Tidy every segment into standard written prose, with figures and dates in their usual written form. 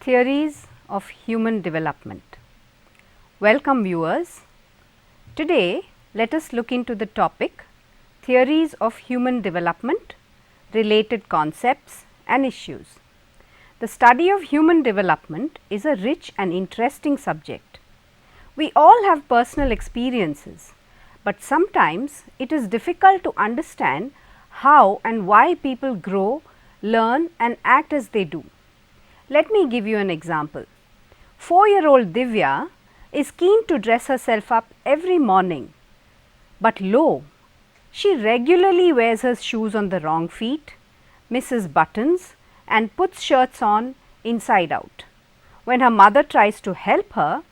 Theories of human development. Welcome viewers. Today let us look into the topic theories of human development, related concepts and issues. The study of human development is a rich and interesting subject. We all have personal experiences, but sometimes it is difficult to understand how and why people grow, learn and act as they do. Let me give you an example. 4-year-old Divya is keen to dress herself up every morning, but lo, she regularly wears her shoes on the wrong feet, misses buttons and puts shirts on inside out. When her mother tries to help her,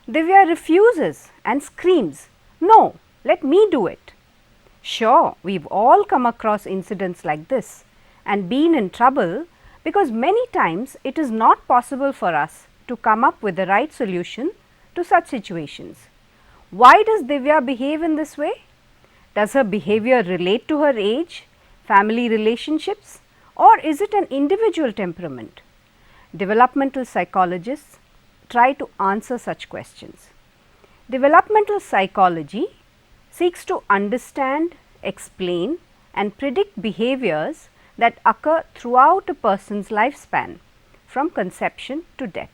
Divya refuses and screams, "No, let me do it." Sure, we've all come across incidents like this and been in trouble because many times it is not possible for us to come up with the right solution to such situations. Why does Divya behave in this way? Does her behavior relate to her age, family relationships, or is it an individual temperament? Developmental psychologists try to answer such questions. Developmental psychology seeks to understand, explain and predict behaviors that occur throughout a person's lifespan from conception to death.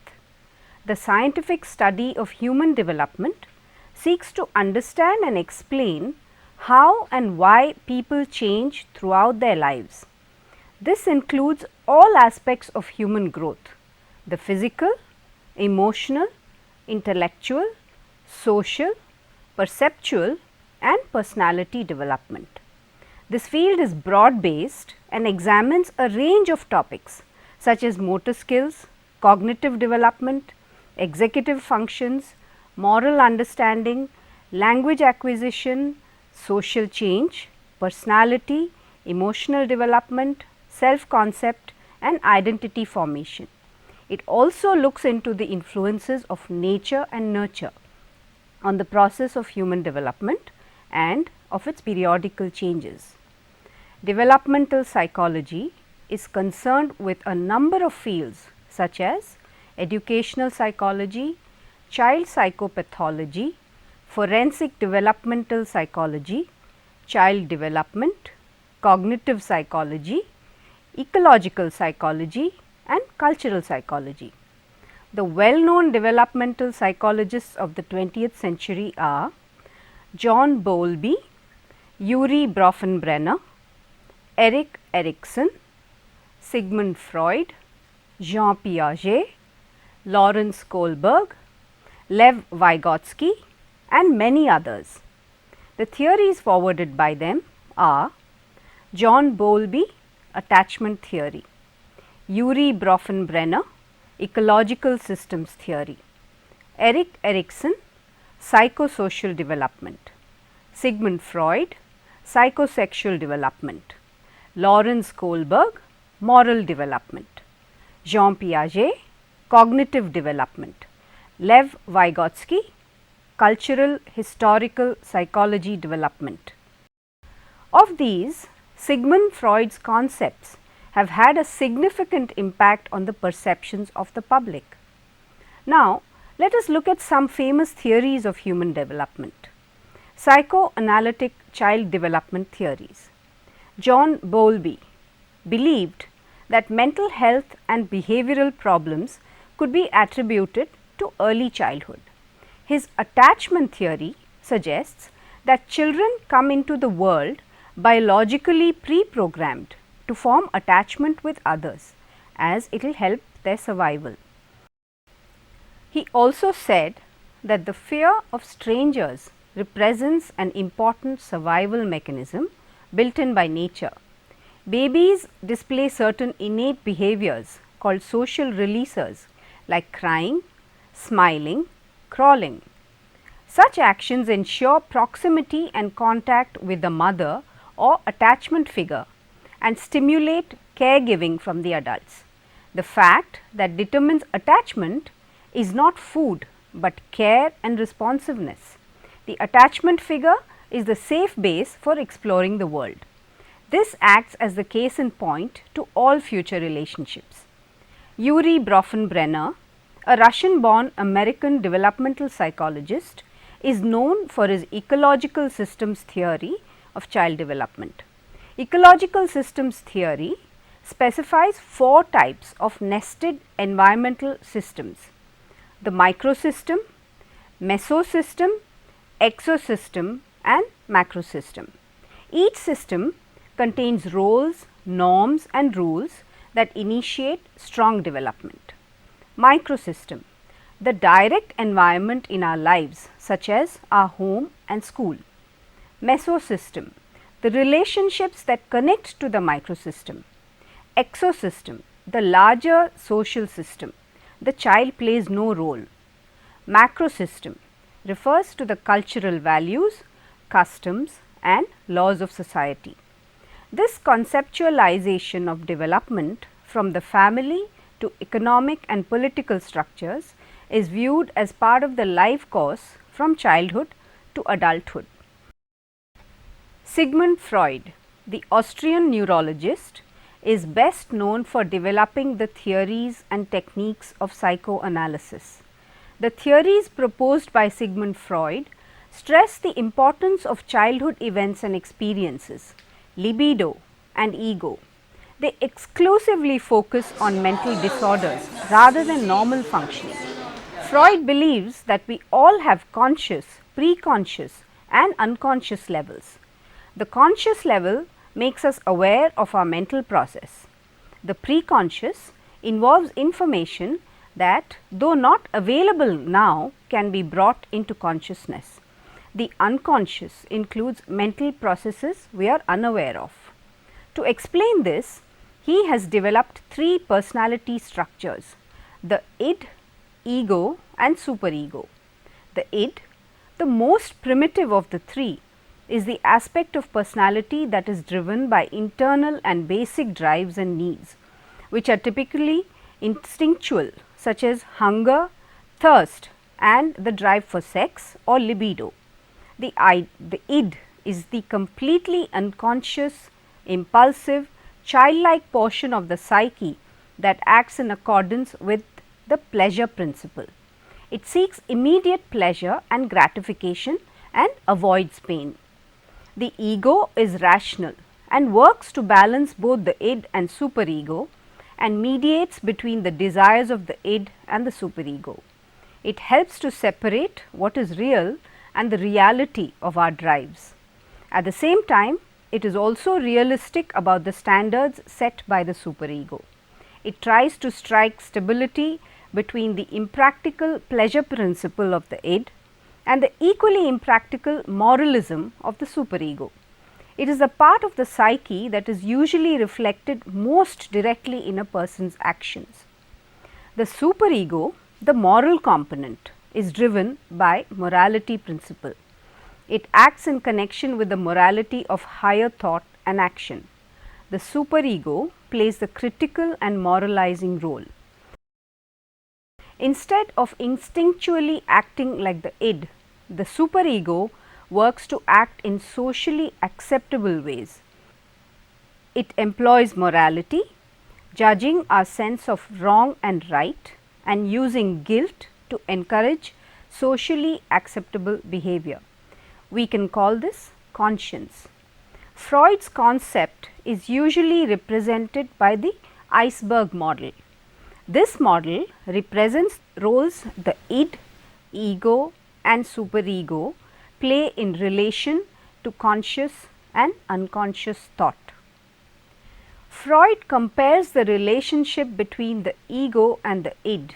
The scientific study of human development seeks to understand and explain how and why people change throughout their lives. This includes all aspects of human growth: the physical, emotional, intellectual, social, perceptual and personality development. This field is broad based and examines a range of topics such as motor skills, cognitive development, executive functions, moral understanding, language acquisition, social change, personality, emotional development, self-concept and identity formation. It also looks into the influences of nature and nurture on the process of human development and of its periodical changes. Developmental psychology is concerned with a number of fields such as educational psychology, child psychopathology, forensic developmental psychology, child development, cognitive psychology, ecological psychology and cultural psychology. The well-known developmental psychologists of the 20th century are John Bowlby, Yuri Bronfenbrenner, Erik Erikson, Sigmund Freud, Jean Piaget, Lawrence Kohlberg, Lev Vygotsky and many others. The theories forwarded by them are John Bowlby, attachment theory; Yuri Bronfenbrenner, ecological systems theory; Erik Erikson, psychosocial development; Sigmund Freud, psychosexual development; Lawrence Kohlberg, moral development; Jean Piaget, cognitive development; Lev Vygotsky, cultural historical psychology development. Of these, Sigmund Freud's concepts have had a significant impact on the perceptions of the public. Now, let us look at some famous theories of human development. Psychoanalytic child development theories. John Bowlby believed that mental health and behavioral problems could be attributed to early childhood. His attachment theory suggests that children come into the world biologically pre-programmed to form attachment with others, as it will help their survival. He also said that the fear of strangers represents an important survival mechanism built in by nature. Babies display certain innate behaviors called social releasers like crying, smiling, crawling. Such actions ensure proximity and contact with the mother or attachment figure and stimulate caregiving from the adults. The fact that determines attachment is not food, but care and responsiveness. The attachment figure is the safe base for exploring the world. This acts as the case in point to all future relationships. Yuri Bronfenbrenner, a Russian-born American developmental psychologist, is known for his ecological systems theory of child development. Ecological systems theory specifies 4 types of nested environmental systems: the microsystem, mesosystem, exosystem and macrosystem. Each system contains roles, norms and rules that initiate strong development. Microsystem: the direct environment in our lives such as our home and school. Mesosystem: the relationships that connect to the microsystem. Exosystem: the larger social system. The child plays no role. Macrosystem refers to the cultural values, customs and laws of society. This conceptualization of development from the family to economic and political structures is viewed as part of the life course from childhood to adulthood. Sigmund Freud, the Austrian neurologist, is best known for developing the theories and techniques of psychoanalysis. The theories proposed by Sigmund Freud stress the importance of childhood events and experiences, libido and ego. They exclusively focus on mental disorders rather than normal functioning. Freud believes that we all have conscious, preconscious and unconscious levels. The conscious level makes us aware of our mental process. The preconscious involves information that, though not available now, can be brought into consciousness. The unconscious includes mental processes we are unaware of. To explain this, he has developed 3 personality structures: the id, ego and superego. The id, the most primitive of the 3, is the aspect of personality that is driven by internal and basic drives and needs, which are typically instinctual, such as hunger, thirst and the drive for sex or libido. The id is the completely unconscious, impulsive, childlike portion of the psyche that acts in accordance with the pleasure principle. It seeks immediate pleasure and gratification and avoids pain. The ego is rational and works to balance both the id and superego and mediates between the desires of the id and the superego. It helps to separate what is real and the reality of our drives. At the same time, it is also realistic about the standards set by the superego. It tries to strike stability between the impractical pleasure principle of the id and the equally impractical moralism of the superego. It is a part of the psyche that is usually reflected most directly in a person's actions. The superego, the moral component, is driven by morality principle. It acts in connection with the morality of higher thought and action. The superego plays the critical and moralizing role. Instead of instinctually acting like the id, the superego works to act in socially acceptable ways. It employs morality, judging our sense of wrong and right, and using guilt to encourage socially acceptable behavior. We can call this conscience. Freud's concept is usually represented by the iceberg model. This model represents roles the id, ego and superego play in relation to conscious and unconscious thought. Freud compares the relationship between the ego and the id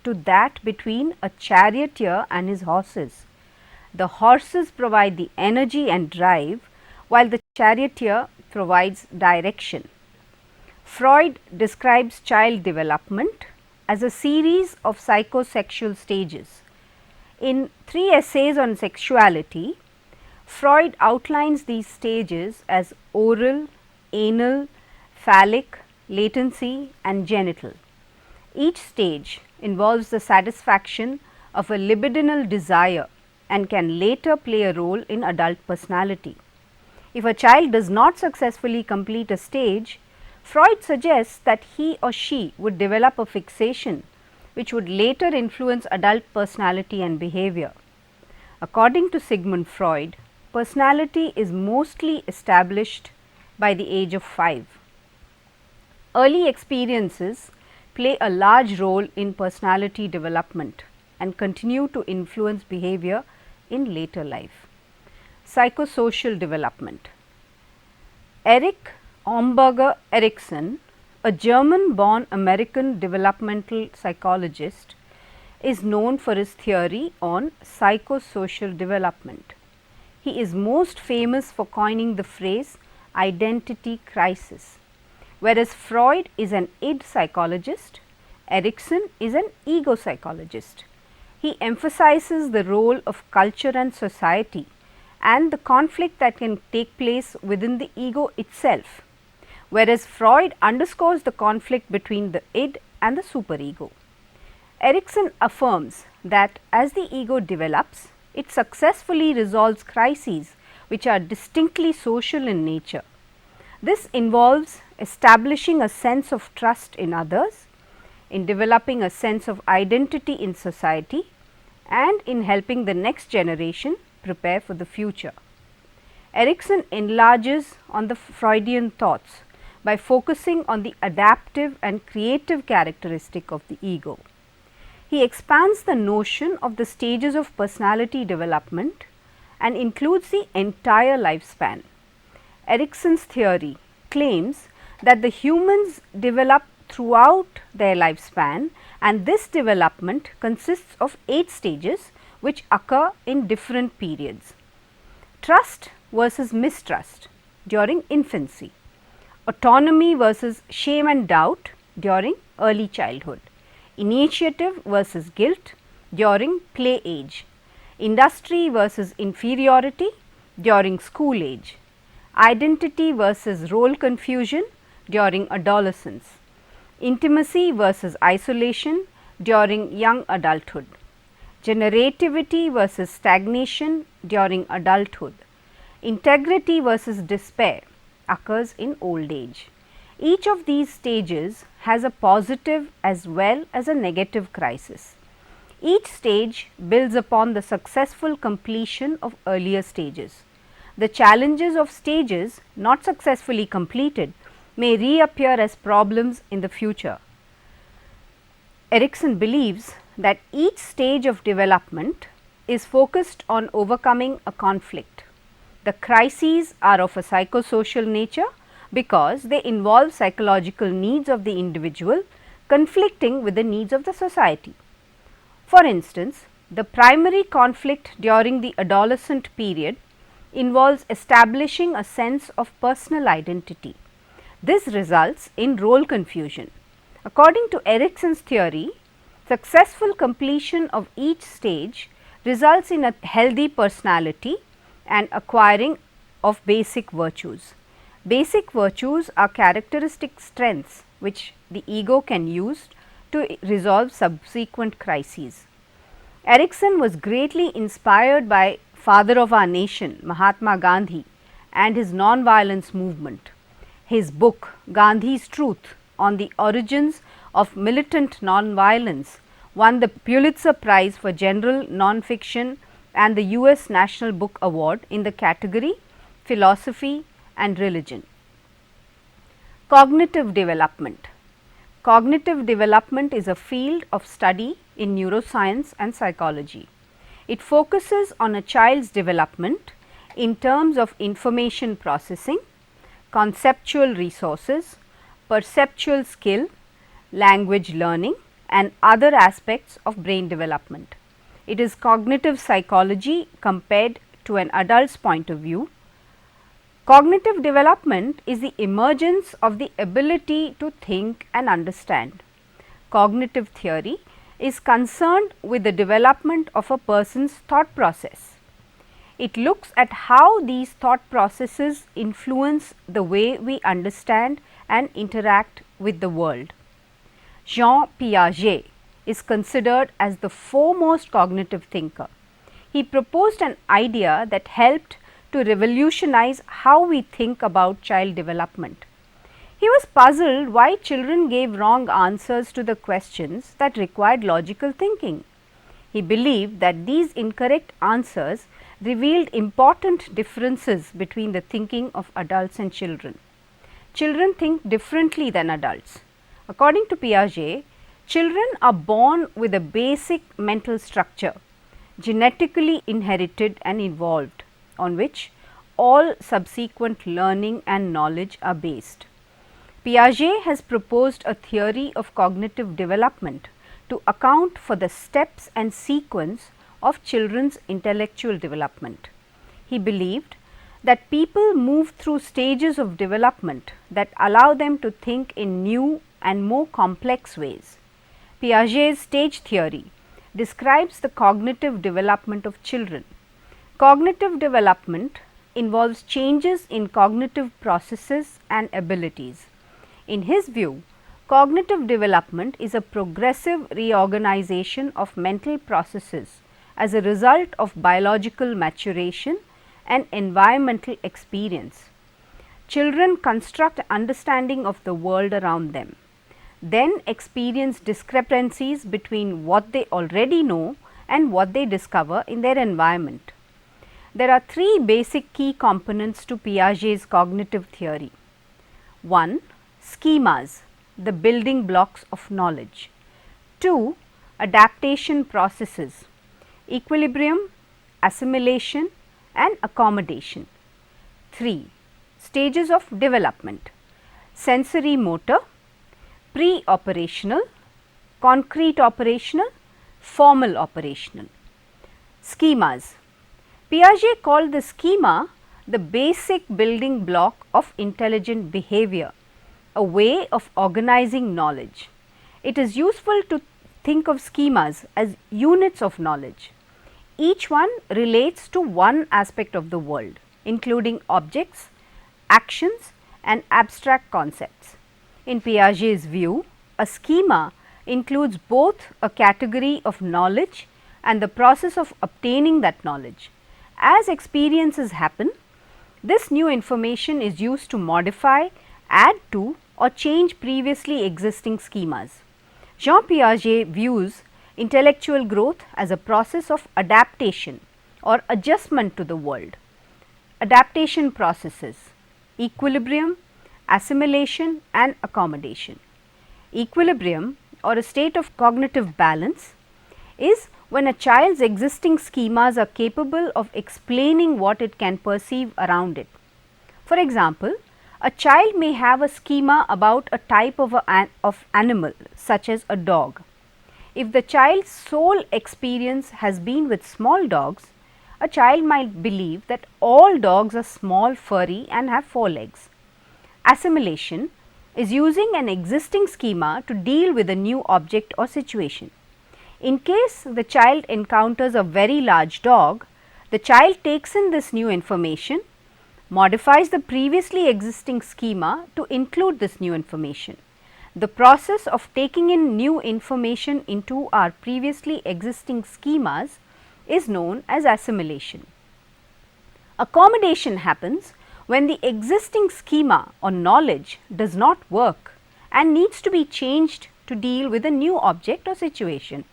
to that between a charioteer and his horses. The horses provide the energy and drive, while the charioteer provides direction. Freud describes child development as a series of psychosexual stages. In 3 essays on sexuality, Freud outlines these stages as oral, anal, phallic, latency and genital. Each stage involves the satisfaction of a libidinal desire and can later play a role in adult personality. If a child does not successfully complete a stage, Freud suggests that he or she would develop a fixation which would later influence adult personality and behavior. According to Sigmund Freud, personality is mostly established by the age of 5. Early experiences play a large role in personality development and continue to influence behavior in later life. Psychosocial development. Erich Homburger Erikson, a German-born American developmental psychologist, is known for his theory on psychosocial development. He is most famous for coining the phrase identity crisis. Whereas Freud is an id psychologist, Erikson is an ego psychologist. He emphasizes the role of culture and society and the conflict that can take place within the ego itself, whereas Freud underscores the conflict between the id and the superego. Erikson affirms that as the ego develops, it successfully resolves crises which are distinctly social in nature. This involves establishing a sense of trust in others, in developing a sense of identity in society, and in helping the next generation prepare for the future. Erikson enlarges on the Freudian thoughts by focusing on the adaptive and creative characteristic of the ego. He expands the notion of the stages of personality development and includes the entire lifespan. Erikson's theory claims that the humans develop throughout their lifespan, and this development consists of 8 stages which occur in different periods. Trust versus mistrust during infancy, autonomy versus shame and doubt during early childhood, initiative versus guilt during play age, industry versus inferiority during school age, identity versus role confusion during adolescence, intimacy versus isolation during young adulthood, generativity versus stagnation during adulthood, integrity versus despair occurs in old age. Each of these stages has a positive as well as a negative crisis. Each stage builds upon the successful completion of earlier stages. The challenges of stages not successfully completed may reappear as problems in the future. Erikson believes that each stage of development is focused on overcoming a conflict. The crises are of a psychosocial nature because they involve psychological needs of the individual conflicting with the needs of the society. For instance, the primary conflict during the adolescent period involves establishing a sense of personal identity. This results in role confusion. According to Erikson's theory, successful completion of each stage results in a healthy personality and acquiring of basic virtues. Basic virtues are characteristic strengths which the ego can use to resolve subsequent crises. Erikson was greatly inspired by father of our nation, Mahatma Gandhi, and his non-violence movement. His book, Gandhi's Truth on the Origins of Militant Non-Violence, won the Pulitzer Prize for General Non-Fiction and the US National Book Award in the category Philosophy and Religion. Cognitive development. Cognitive development is a field of study in neuroscience and psychology. It focuses on a child's development in terms of information processing, conceptual resources, perceptual skill, language learning and other aspects of brain development. It is cognitive psychology compared to an adult's point of view. Cognitive development is the emergence of the ability to think and understand. Cognitive theory is concerned with the development of a person's thought process. It looks at how these thought processes influence the way we understand and interact with the world. Jean Piaget is considered as the foremost cognitive thinker. He proposed an idea that helped to revolutionize how we think about child development. He was puzzled why children gave wrong answers to the questions that required logical thinking. He believed that these incorrect answers revealed important differences between the thinking of adults and children. Children think differently than adults. According to Piaget, children are born with a basic mental structure, genetically inherited and evolved, on which all subsequent learning and knowledge are based. Piaget has proposed a theory of cognitive development to account for the steps and sequence of children's intellectual development. He believed that people move through stages of development that allow them to think in new and more complex ways. Piaget's stage theory describes the cognitive development of children. Cognitive development involves changes in cognitive processes and abilities. In his view, cognitive development is a progressive reorganization of mental processes as a result of biological maturation and environmental experience. Children construct understanding of the world around them, then experience discrepancies between what they already know and what they discover in their environment. There are three basic key components to Piaget's cognitive theory. 1. Schemas, the building blocks of knowledge. 2. Adaptation processes, equilibrium, assimilation and accommodation. 3. Stages of development, sensory motor, pre-operational, concrete operational, formal operational. Schemas. Piaget called the schema the basic building block of intelligent behavior, a way of organizing knowledge. It is useful to think of schemas as units of knowledge. Each one relates to one aspect of the world, including objects, actions and abstract concepts. In Piaget's view, a schema includes both a category of knowledge and the process of obtaining that knowledge. As experiences happen, this new information is used to modify, add to or change previously existing schemas. Jean Piaget views intellectual growth as a process of adaptation or adjustment to the world. Adaptation processes, equilibrium, assimilation and accommodation. Equilibrium or a state of cognitive balance is when a child's existing schemas are capable of explaining what it can perceive around it. For example, a child may have a schema about a type of animal such as a dog. If the child's sole experience has been with small dogs, a child might believe that all dogs are small, furry and have 4 legs. Assimilation is using an existing schema to deal with a new object or situation. In case the child encounters a very large dog, the child takes in this new information, modifies the previously existing schema to include this new information. The process of taking in new information into our previously existing schemas is known as assimilation. Accommodation happens when the existing schema or knowledge does not work and needs to be changed to deal with a new object or situation.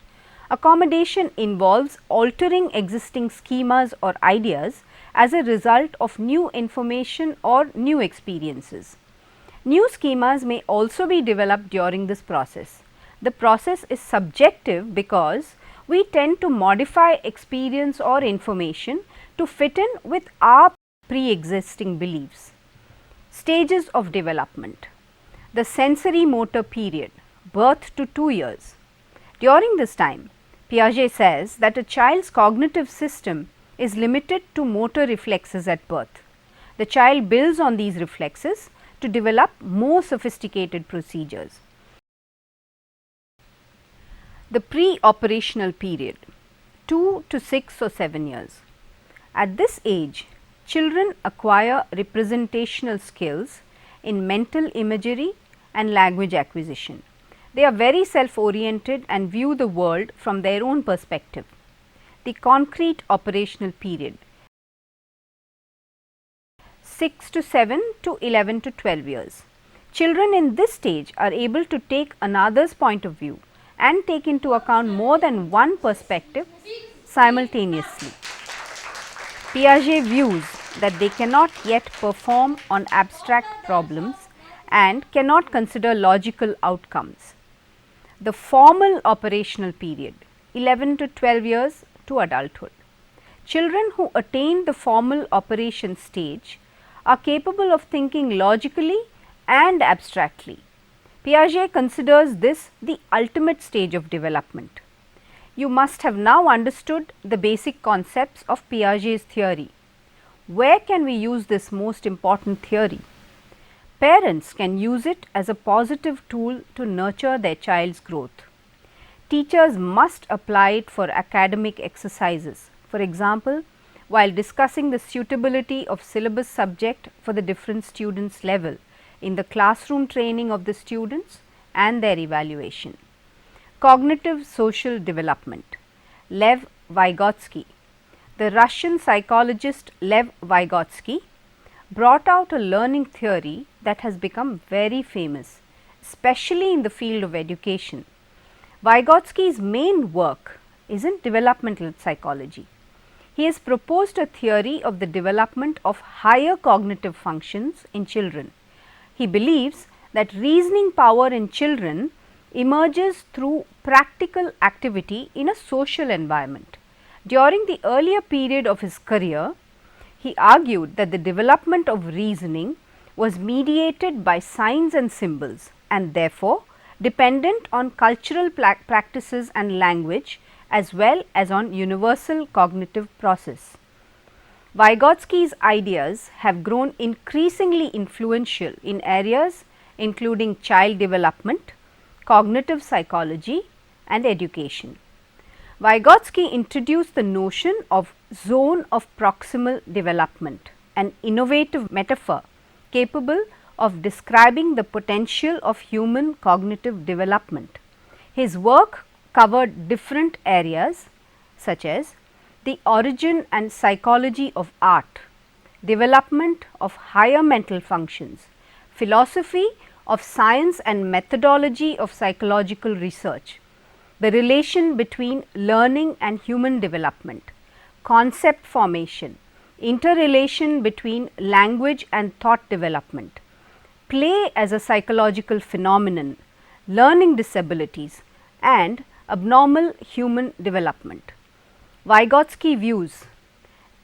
Accommodation involves altering existing schemas or ideas as a result of new information or new experiences. New schemas may also be developed during this process. The process is subjective because we tend to modify experience or information to fit in with our pre-existing beliefs. Stages of development. The sensory motor period, birth to 2 years. During this time, Piaget says that a child's cognitive system is limited to motor reflexes at birth. The child builds on these reflexes to develop more sophisticated procedures. The pre-operational period, 2 to 6 or 7 years. At this age, children acquire representational skills in mental imagery and language acquisition. They are very self-oriented and view the world from their own perspective. The concrete operational period, 6 to 7 to 11 to 12 years. Children in this stage are able to take another's point of view and take into account more than one perspective simultaneously. Piaget views that they cannot yet perform on abstract problems and cannot consider logical outcomes. The formal operational period, 11 to 12 years to adulthood. Children who attain the formal operation stage are capable of thinking logically and abstractly. Piaget considers this the ultimate stage of development. You must have now understood the basic concepts of Piaget's theory. Where can we use this most important theory? Parents can use it as a positive tool to nurture their child's growth. Teachers must apply it for academic exercises. For example, while discussing the suitability of syllabus subject for the different students' level in the classroom training of the students and their evaluation. Cognitive social development. Lev Vygotsky. The Russian psychologist Lev Vygotsky brought out a learning theory that has become very famous, especially in the field of education. Vygotsky's main work is in developmental psychology. He has proposed a theory of the development of higher cognitive functions in children. He believes that reasoning power in children emerges through practical activity in a social environment. During the earlier period of his career, he argued that the development of reasoning was mediated by signs and symbols and therefore dependent on cultural practices and language as well as on universal cognitive process. Vygotsky's ideas have grown increasingly influential in areas including child development, cognitive psychology and education. Vygotsky introduced the notion of zone of proximal development, an innovative metaphor capable of describing the potential of human cognitive development. His work covered different areas such as the origin and psychology of art, development of higher mental functions, philosophy of science and methodology of psychological research, the relation between learning and human development, concept formation, interrelation between language and thought development, play as a psychological phenomenon, learning disabilities and abnormal human development. Vygotsky views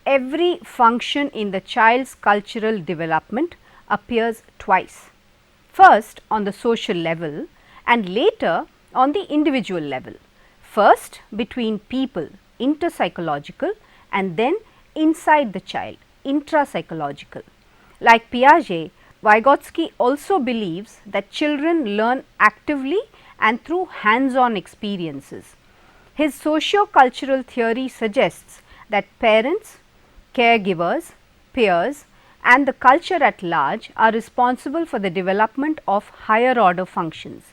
every function in the child's cultural development appears twice, first on the social level and later on the individual level, first between people, interpsychological, and then inside the child, intrapsychological. Like Piaget, Vygotsky also believes that children learn actively and through hands-on experiences. His socio-cultural theory suggests that parents, caregivers, peers and the culture at large are responsible for the development of higher order functions.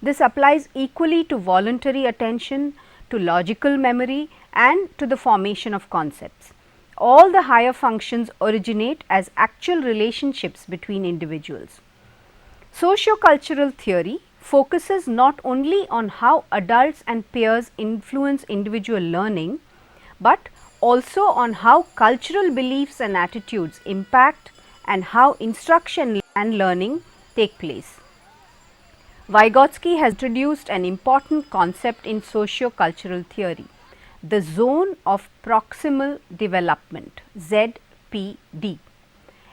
This applies equally to voluntary attention, to logical memory and to the formation of concepts. All the higher functions originate as actual relationships between individuals. Socio-cultural theory focuses not only on how adults and peers influence individual learning, but also on how cultural beliefs and attitudes impact and how instruction and learning take place. Vygotsky has introduced an important concept in socio-cultural theory, the zone of proximal development, ZPD.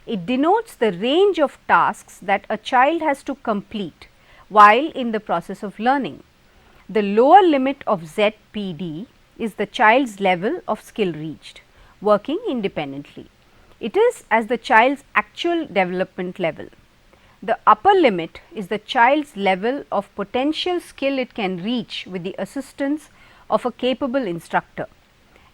It denotes the range of tasks that a child has to complete while in the process of learning. The lower limit of ZPD is the child's level of skill reached, working independently. It is as the child's actual development level. The upper limit is the child's level of potential skill it can reach with the assistance of a capable instructor.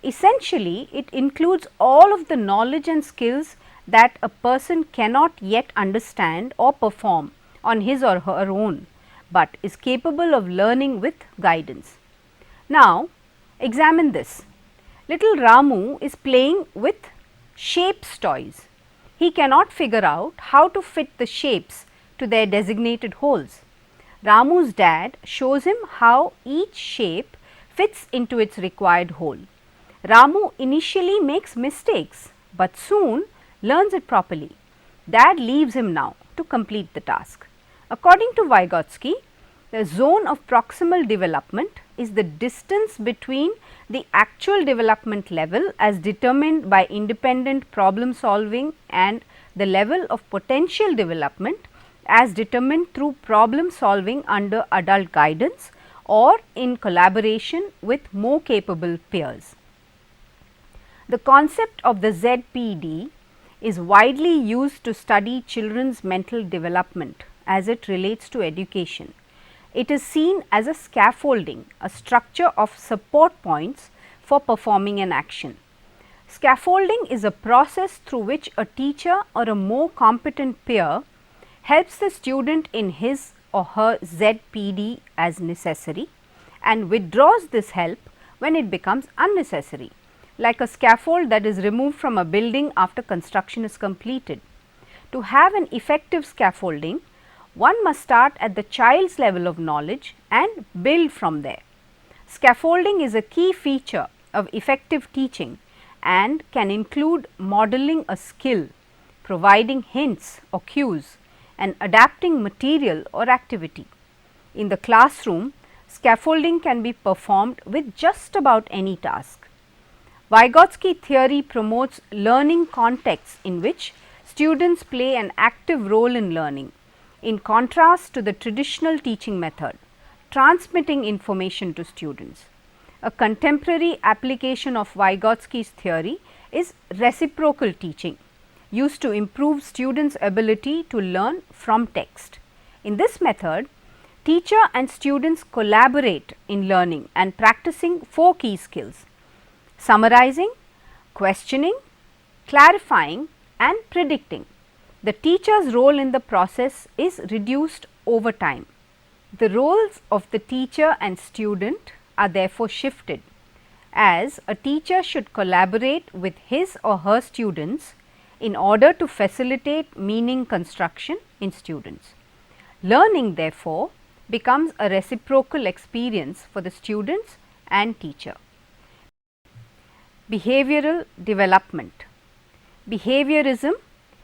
Essentially, it includes all of the knowledge and skills that a person cannot yet understand or perform on his or her own, but is capable of learning with guidance. Now, examine this. Little Ramu is playing with shapes toys. He cannot figure out how to fit the shapes to their designated holes. Ramu's dad shows him how each shape fits into its required hole. Ramu initially makes mistakes, but soon learns it properly. Dad leaves him now to complete the task. According to Vygotsky, the zone of proximal development is the distance between the actual development level as determined by independent problem solving and the level of potential development as determined through problem solving under adult guidance or in collaboration with more capable peers. The concept of the ZPD is widely used to study children's mental development as it relates to education. It is seen as a scaffolding, a structure of support points for performing an action. Scaffolding is a process through which a teacher or a more competent peer helps the student in his or her ZPD as necessary and withdraws this help when it becomes unnecessary, like a scaffold that is removed from a building after construction is completed. To have an effective scaffolding, one must start at the child's level of knowledge and build from there. Scaffolding is a key feature of effective teaching and can include modeling a skill, providing hints or cues, and adapting material or activity. In the classroom, scaffolding can be performed with just about any task. Vygotsky theory promotes learning contexts in which students play an active role in learning, in contrast to the traditional teaching method, transmitting information to students. A contemporary application of Vygotsky's theory is reciprocal teaching, used to improve students' ability to learn from text. In this method, teacher and students collaborate in learning and practicing 4 key skills: summarizing, questioning, clarifying, and predicting. The teacher's role in the process is reduced over time. The roles of the teacher and student are therefore shifted, as a teacher should collaborate with his or her students in order to facilitate meaning construction in students. Learning therefore becomes a reciprocal experience for the students and teacher. Behavioral development. Behaviorism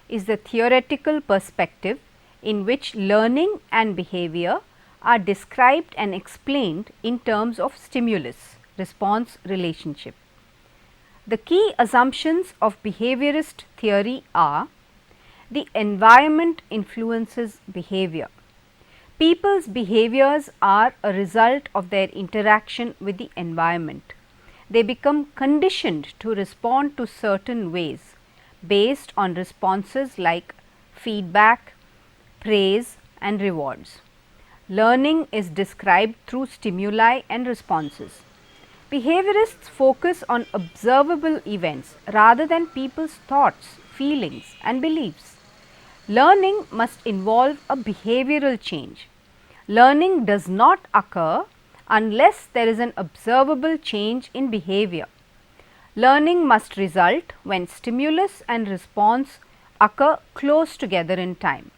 is the theoretical perspective in which learning and behavior are described and explained in terms of stimulus-response relationship. The key assumptions of behaviorist theory are: the environment influences behavior. People's behaviors are a result of their interaction with the environment. They become conditioned to respond to certain ways based on responses like feedback, praise, and rewards. Learning is described through stimuli and responses. Behaviorists focus on observable events rather than people's thoughts, feelings, and beliefs. Learning must involve a behavioral change. Learning does not occur unless there is an observable change in behavior. Learning must result when stimulus and response occur close together in time.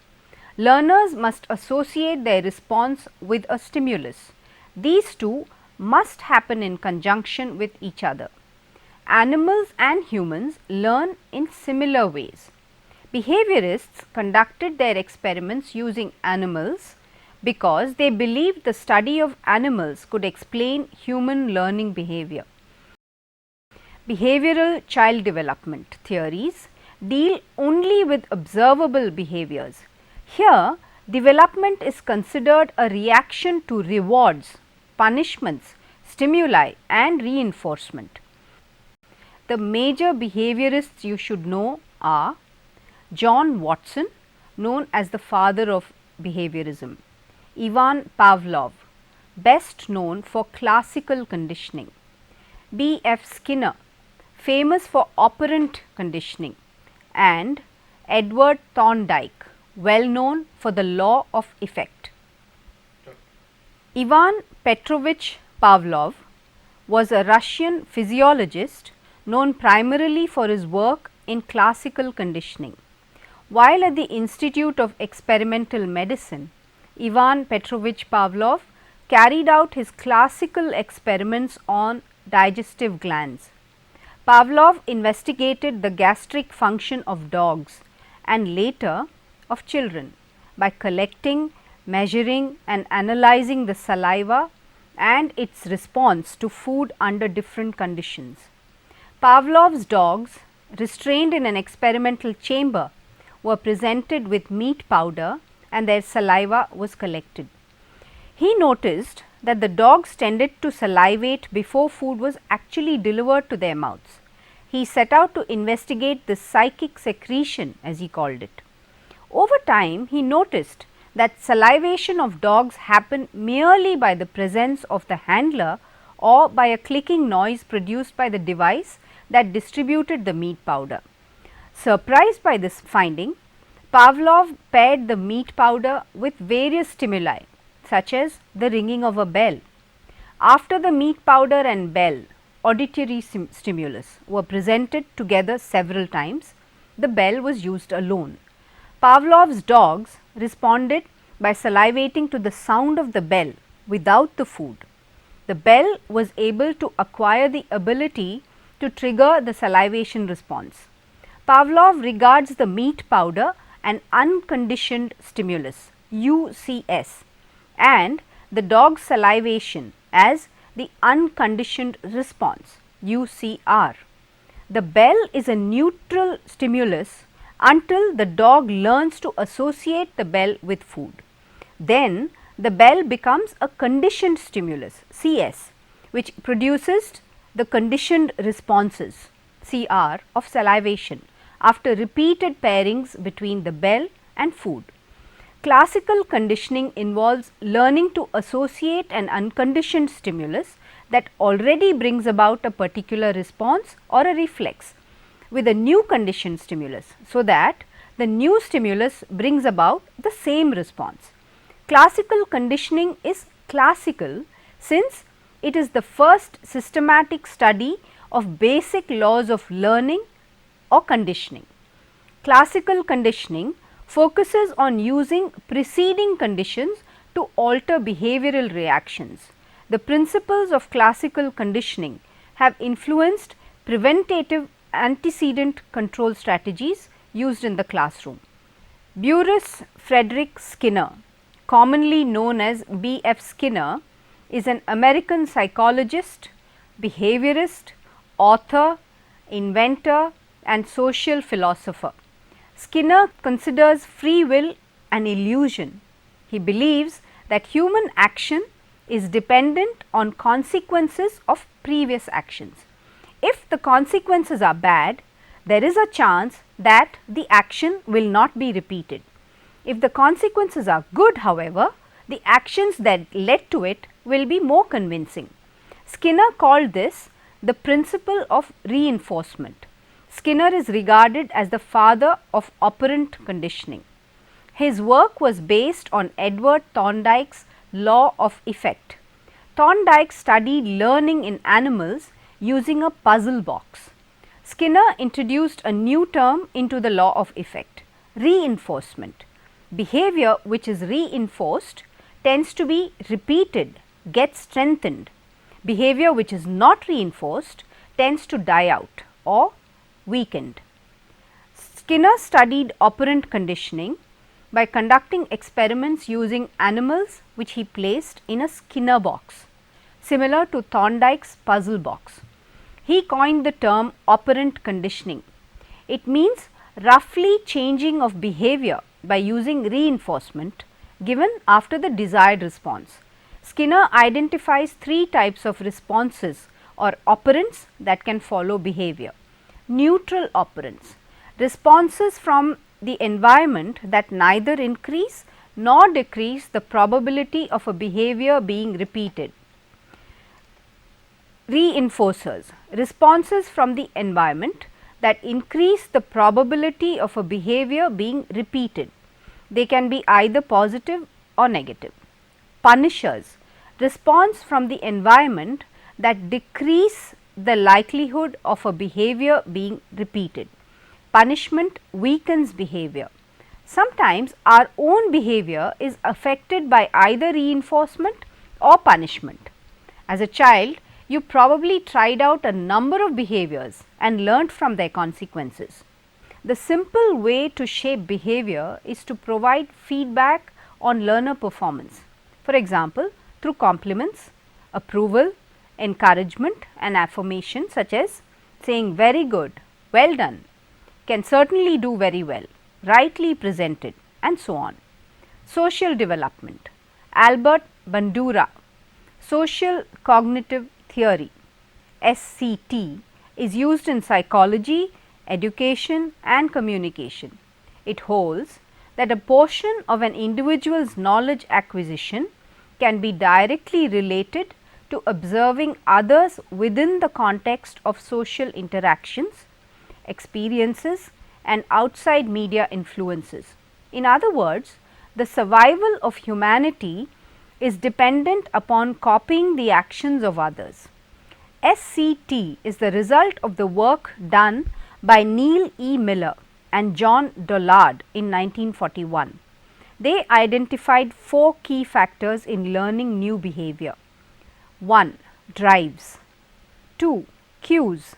Learners must associate their response with a stimulus. These two must happen in conjunction with each other. Animals and humans learn in similar ways. Behaviorists conducted their experiments using animals because they believed the study of animals could explain human learning behavior. Behavioral child development theories deal only with observable behaviors. Here, development is considered a reaction to rewards punishments, stimuli and reinforcement. The major behaviorists you should know are John Watson, known as the father of behaviorism; Ivan Pavlov, best known for classical conditioning; B. F. Skinner, famous for operant conditioning; and Edward Thorndike, well known for the law of effect. Ivan Petrovich Pavlov was a Russian physiologist known primarily for his work in classical conditioning. While at the Institute of Experimental Medicine, Ivan Petrovich Pavlov carried out his classical experiments on digestive glands. Pavlov investigated the gastric function of dogs and later of children by collecting, measuring and analyzing the saliva and its response to food under different conditions. Pavlov's dogs, restrained in an experimental chamber, were presented with meat powder and their saliva was collected. He noticed that the dogs tended to salivate before food was actually delivered to their mouths. He set out to investigate this psychic secretion, as he called it. Over time, he noticed that salivation of dogs happened merely by the presence of the handler or by a clicking noise produced by the device that distributed the meat powder. Surprised by this finding, Pavlov paired the meat powder with various stimuli such as the ringing of a bell. After the meat powder and bell, auditory stimulus were presented together several times. The bell was used alone. Pavlov's dogs responded by salivating to the sound of the bell without the food. The bell was able to acquire the ability to trigger the salivation response. Pavlov regards the meat powder an unconditioned stimulus UCS and the dog's salivation as the unconditioned response UCR. The bell is a neutral stimulus until the dog learns to associate the bell with food. Then the bell becomes a conditioned stimulus CS, which produces the conditioned responses CR of salivation after repeated pairings between the bell and food. Classical conditioning involves learning to associate an unconditioned stimulus that already brings about a particular response or a reflex with a new conditioned stimulus, so that the new stimulus brings about the same response. Classical conditioning is classical since it is the first systematic study of basic laws of learning or conditioning. Classical conditioning focuses on using preceding conditions to alter behavioral reactions. The principles of classical conditioning have influenced preventative antecedent control strategies used in the classroom. Burrus Frederick Skinner, commonly known as B. F. Skinner, is an American psychologist, behaviorist, author, inventor and social philosopher. Skinner considers free will an illusion. He believes that human action is dependent on consequences of previous actions. If the consequences are bad, there is a chance that the action will not be repeated. If the consequences are good, however, the actions that led to it will be more convincing. Skinner called this the principle of reinforcement. Skinner is regarded as the father of operant conditioning. His work was based on Edward Thorndike's law of effect. Thorndike studied learning in animals using a puzzle box. Skinner introduced a new term into the law of effect, reinforcement. Behavior which is reinforced tends to be repeated, gets strengthened. Behavior which is not reinforced tends to die out or weakened. Skinner studied operant conditioning by conducting experiments using animals which he placed in a Skinner box, similar to Thorndike's puzzle box. He coined the term operant conditioning. It means roughly changing of behavior by using reinforcement given after the desired response. Skinner identifies 3 types of responses or operants that can follow behavior. Neutral operants, responses from the environment that neither increase nor decrease the probability of a behavior being repeated. Reinforcers, responses from the environment that increase the probability of a behavior being repeated. They can be either positive or negative. Punishers, response from the environment that decrease the likelihood of a behavior being repeated. Punishment weakens behavior. Sometimes our own behavior is affected by either reinforcement or punishment. As a child, you probably tried out a number of behaviors and learnt from their consequences. The simple way to shape behavior is to provide feedback on learner performance. For example, through compliments, approval, encouragement and affirmation such as saying very good, well done, can certainly do very well, rightly presented and so on. Social development. Albert Bandura, Social Cognitive Theory (SCT) is used in psychology, education and communication. It holds that a portion of an individual's knowledge acquisition can be directly related to observing others within the context of social interactions, experiences and outside media influences. In other words, the survival of humanity is dependent upon copying the actions of others. SCT is the result of the work done by Neil E. Miller and John Dollard in 1941. They identified 4 key factors in learning new behavior. 1. Drives, 2. Cues,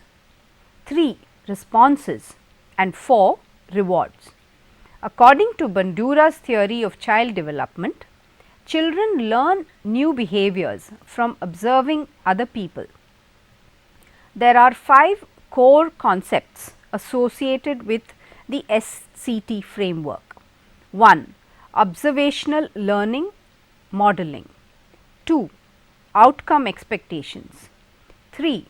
3. Responses and 4. Rewards. According to Bandura's theory of child development, children learn new behaviors from observing other people. There are 5 core concepts associated with the SCT framework. 1. Observational learning modeling. 2. Outcome expectations. 3.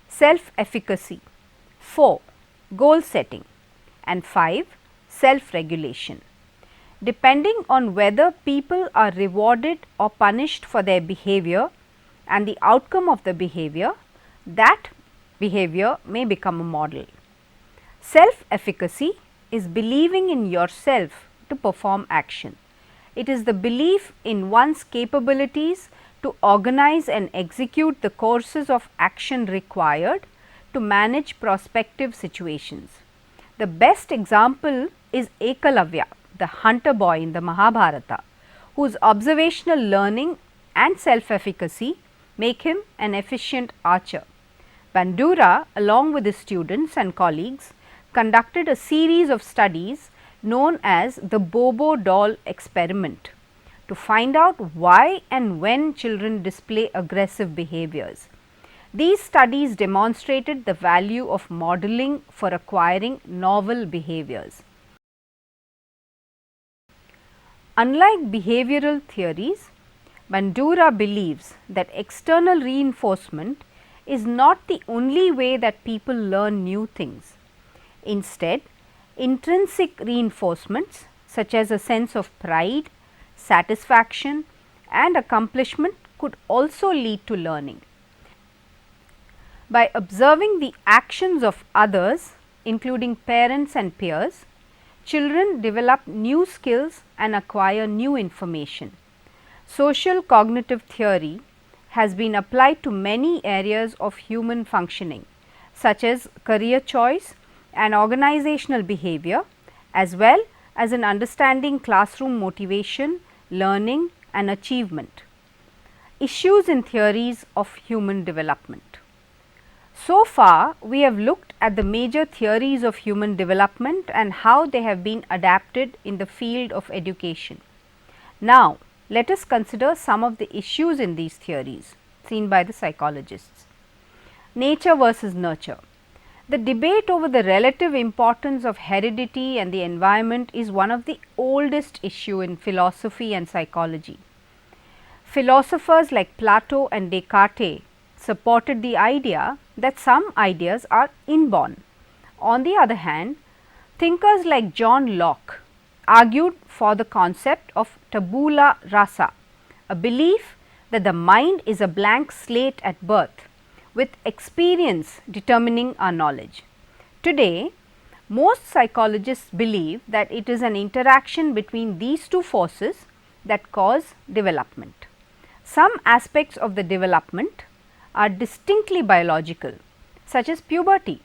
Self-efficacy. 4. Goal setting. And 5. Self-regulation. Depending on whether people are rewarded or punished for their behavior and the outcome of the behavior, that behavior may become a model. Self-efficacy is believing in yourself to perform action. It is the belief in one's capabilities to organize and execute the courses of action required to manage prospective situations. The best example is Ekalavya, the hunter boy in the Mahabharata, whose observational learning and self-efficacy make him an efficient archer. Bandura, along with his students and colleagues, conducted a series of studies known as the Bobo doll experiment to find out why and when children display aggressive behaviors. These studies demonstrated the value of modeling for acquiring novel behaviors. Unlike behavioral theories, Bandura believes that external reinforcement is not the only way that people learn new things. Instead, intrinsic reinforcements such as a sense of pride, satisfaction and accomplishment could also lead to learning. By observing the actions of others, including parents and peers, children develop new skills and acquire new information. Social cognitive theory has been applied to many areas of human functioning, such as career choice and organizational behavior, as well as in understanding classroom motivation, learning and achievement. Issues in theories of human development. So far, we have looked at the major theories of human development and how they have been adapted in the field of education. Now, let us consider some of the issues in these theories seen by the psychologists. Nature versus nurture. The debate over the relative importance of heredity and the environment is one of the oldest issues in philosophy and psychology. Philosophers like Plato and Descartes supported the idea that some ideas are inborn. On the other hand, thinkers like John Locke argued for the concept of tabula rasa, a belief that the mind is a blank slate at birth, with experience determining our knowledge. Today, most psychologists believe that it is an interaction between these two forces that cause development. Some aspects of the development are distinctly biological, such as puberty.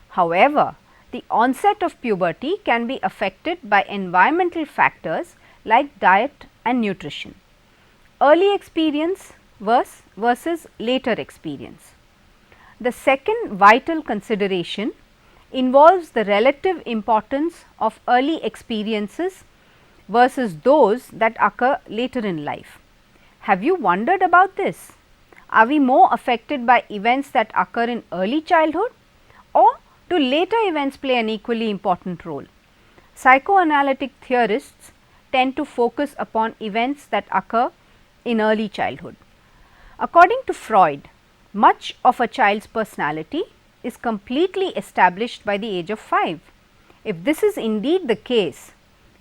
However, the onset of puberty can be affected by environmental factors like diet and nutrition. Early experience versus later experience. The second vital consideration involves the relative importance of early experiences versus those that occur later in life. Have you wondered about this? Are we more affected by events that occur in early childhood, or do later events play an equally important role? Psychoanalytic theorists tend to focus upon events that occur in early childhood. According to Freud, much of a child's personality is completely established by the age of 5. If this is indeed the case,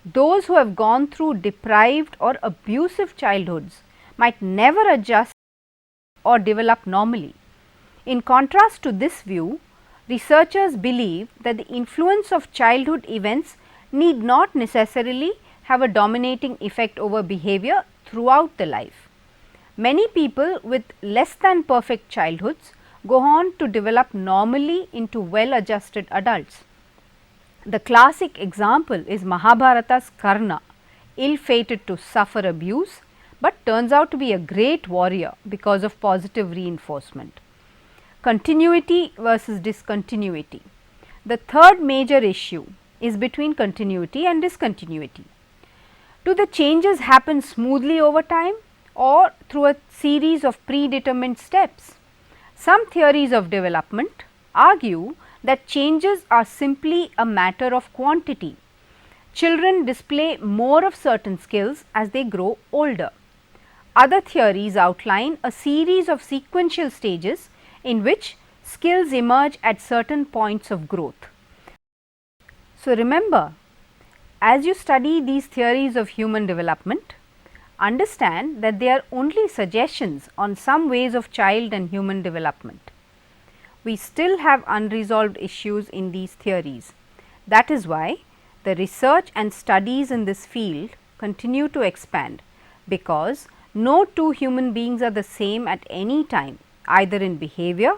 those who have gone through deprived or abusive childhoods might never adjust or develop normally. In contrast to this view, researchers believe that the influence of childhood events need not necessarily have a dominating effect over behavior throughout the life. Many people with less than perfect childhoods go on to develop normally into well-adjusted adults. The classic example is Mahabharata's Karna, ill-fated to suffer abuse, but turns out to be a great warrior because of positive reinforcement. Continuity versus discontinuity. The third major issue is between continuity and discontinuity. Do the changes happen smoothly over time or through a series of predetermined steps? Some theories of development argue that changes are simply a matter of quantity. Children display more of certain skills as they grow older. Other theories outline a series of sequential stages in which skills emerge at certain points of growth. So, remember, as you study these theories of human development, understand that they are only suggestions on some ways of child and human development. We still have unresolved issues in these theories. That is why the research and studies in this field continue to expand, because no two human beings are the same at any time, either in behavior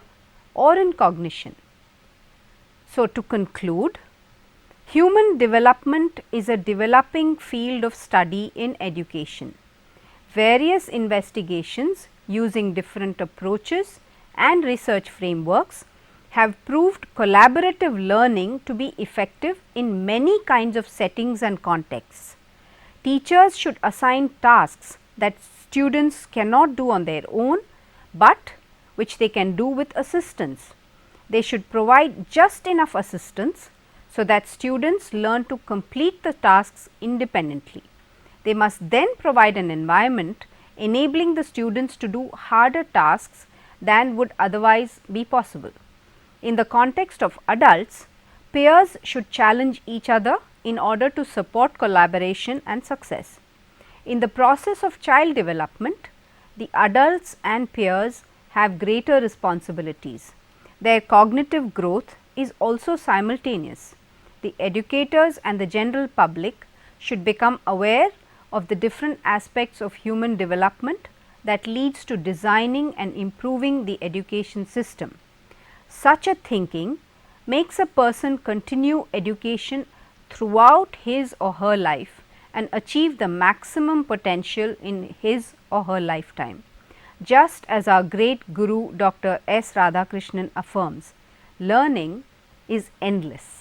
or in cognition. So, to conclude, human development is a developing field of study in education. Various investigations using different approaches and research frameworks have proved collaborative learning to be effective in many kinds of settings and contexts. Teachers should assign tasks that students cannot do on their own, but which they can do with assistance. They should provide just enough assistance so that students learn to complete the tasks independently. They must then provide an environment enabling the students to do harder tasks than would otherwise be possible. In the context of adults, peers should challenge each other in order to support collaboration and success. In the process of child development, the adults and peers have greater responsibilities. Their cognitive growth is also simultaneous. The educators and the general public should become aware of the different aspects of human development that leads to designing and improving the education system. Such a thinking makes a person continue education throughout his or her life and achieve the maximum potential in his or her lifetime. Just as our great guru Dr. S. Radhakrishnan affirms, learning is endless.